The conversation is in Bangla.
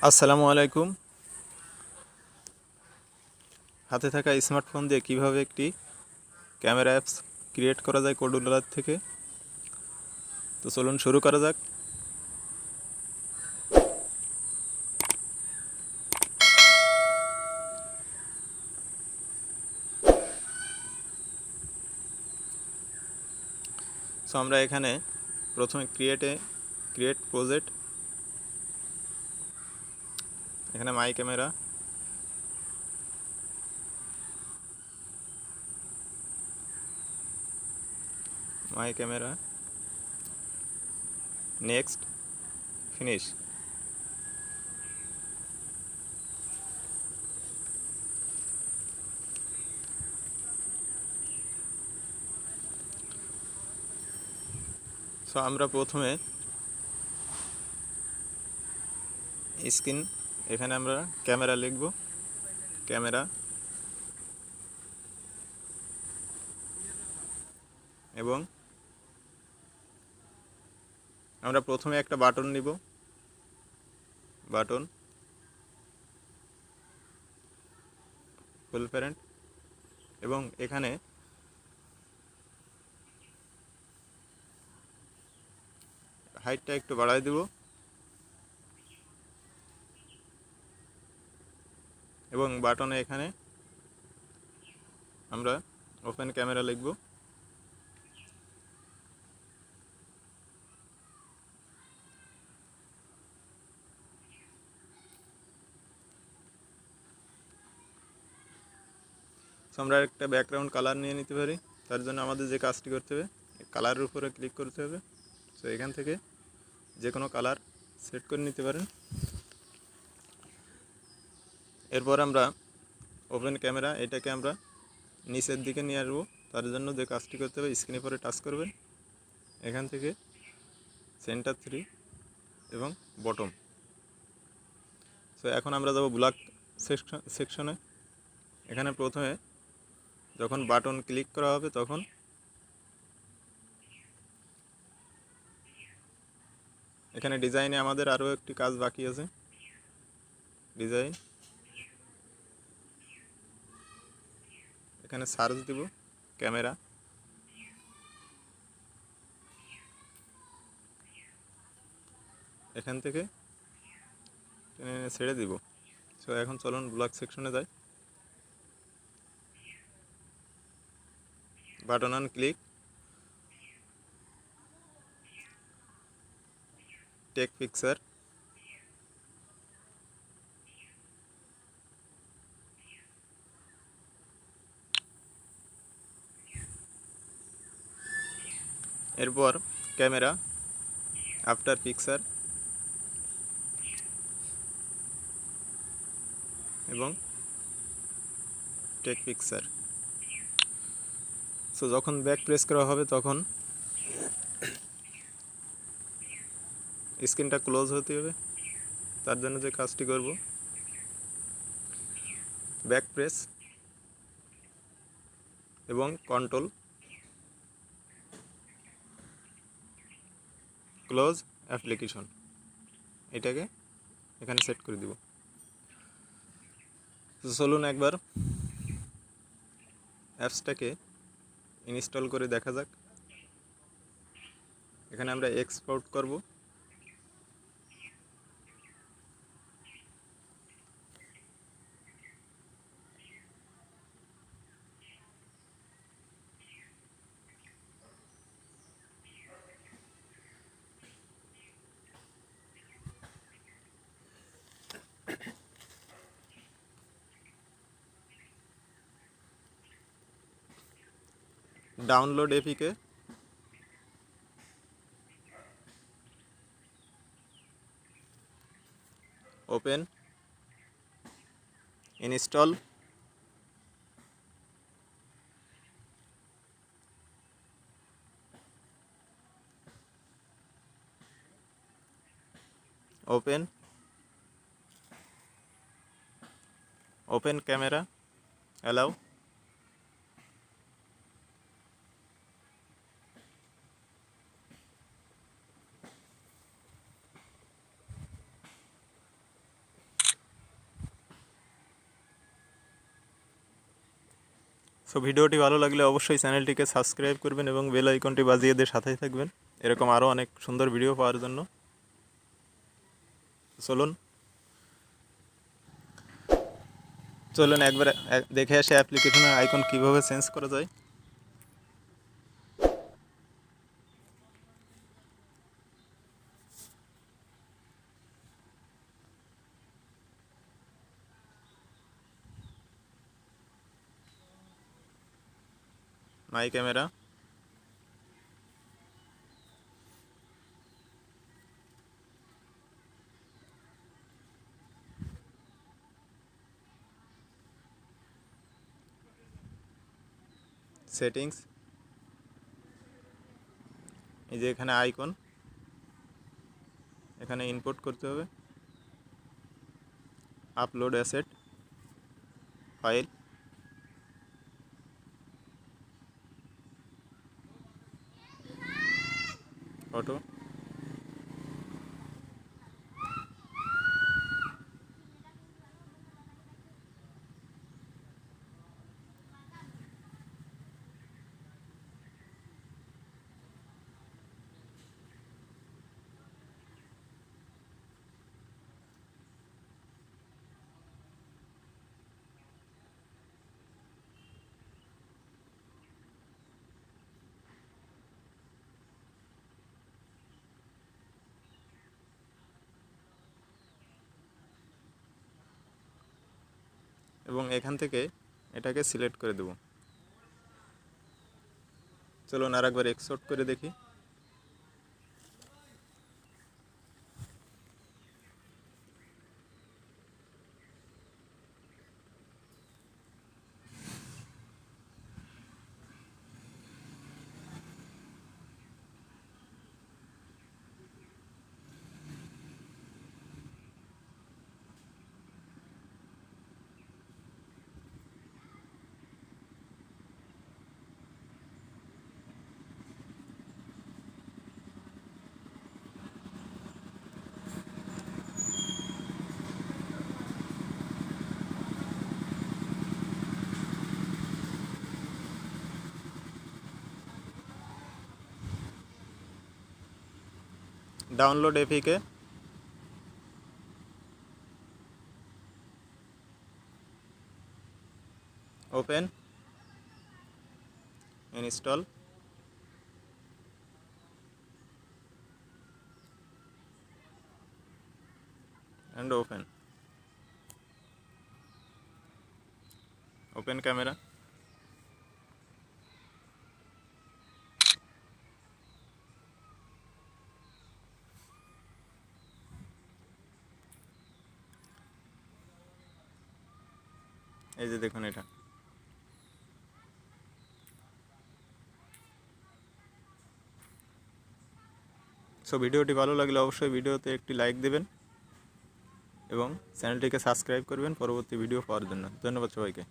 আসসালামু আলাইকুম। হাতে থাকা স্মার্টফোন দিয়ে কিভাবে একটি ক্যামেরা অ্যাপস ক্রিয়েট করা যায় কোডুলার থেকে। তো চলুন শুরু করা যাক। সো আমরা এখানে প্রথমে ক্রিয়েট প্রজেক্ট, এখানে my camera next finish. So আমরা প্রথমে স্ক্রিন, এখানে আমরা ক্যামেরা লিখব, ক্যামেরা, এবং আমরা প্রথমে একটা বাটন নিব, বাটন ফুল প্যারেন্ট, এবং এখানে হাইটটা একটু বাড়াই দেব এবং বাটনে এখানে আমরা ওপেন ক্যামেরা লিখব। আমরা একটা ব্যাকগ্রাউন্ড কালার নিয়ে নিতে পারি। তার জন্য আমাদের যে কাজটি করতে হবে, কালারের উপরে ক্লিক করতে হবে। তো এখান থেকে যে কোনো কালার সেট করে নিতে পারেন। এরপর আমরা ওপেন ক্যামেরা, এটাকে আমরা নিচের দিকে নিয়ে আসবো। তার জন্য যে কাজটি করতে হবে, স্ক্রিনের পরে টাচ করবেন, এখান থেকে সেন্টার 3 এবং বটম। তো এখন আমরা যাব ব্লক সেকশনে। এখানে প্রথমে যখন বাটন ক্লিক করা হবে তখন এখানে ডিজাইনে আমাদের আরও একটি কাজ বাকি আছে। ডিজাইন, এখানে সার্চ দিব ক্যামেরা, এখান থেকে ছেড়ে দিব। সো এখন চলুন ব্লক সেকশনে যাই। Button on click, take picture, এরপর ক্যামেরা, আফটার পিকচার এবং টেক পিকচার। সো যখন ব্যাক প্রেস করা হবে তখন স্ক্রিনটা ক্লোজ হতে হবে। তার জন্য যে কাজটি করব, ব্যাক প্রেস এবং কন্ট্রোল ক্লোজ অ্যাপ্লিকেশন, এটাকে এখানে সেট করে দিব। চলুন একবার অ্যাপসটাকে ইনস্টল করে দেখা যাক। এখানে আমরা এক্সপোর্ট করব। Download APK, open, install, open, open camera, allow. So ভিডিওটি ভালো লাগলে অবশ্যই চ্যানেলটিকে সাবস্ক্রাইব করবেন এবং বেল আইকনটি বাজিয়ে দিয়ে সাথেই থাকবেন এরকম আরও অনেক সুন্দর ভিডিও পাওয়ার জন্য। চলুন একবার দেখে আসে অ্যাপ্লিকেশনের আইকন কীভাবে চেঞ্জ করা যায়। মাই ক্যামেরা, সেটিংস, এই যে এখানে আইকন, এখানে ইনপুট করতে হবে আপলোড অ্যাসেট ফাইল, ফটো, এবং এখান থেকে এটাকে সিলেক্ট করে দেব। চলুন আর একবার এক্সপোর্ট করে দেখি। Download APK, open, install, and open camera, এই যে দেখুন এটা। সো ভিডিওটি ভালো লাগলে অবশ্যই ভিডিওতে একটি লাইক দেবেন এবং চ্যানেলটিকে সাবস্ক্রাইব করবেন পরবর্তী ভিডিও পাওয়ার জন্য। ধন্যবাদ সবাইকে।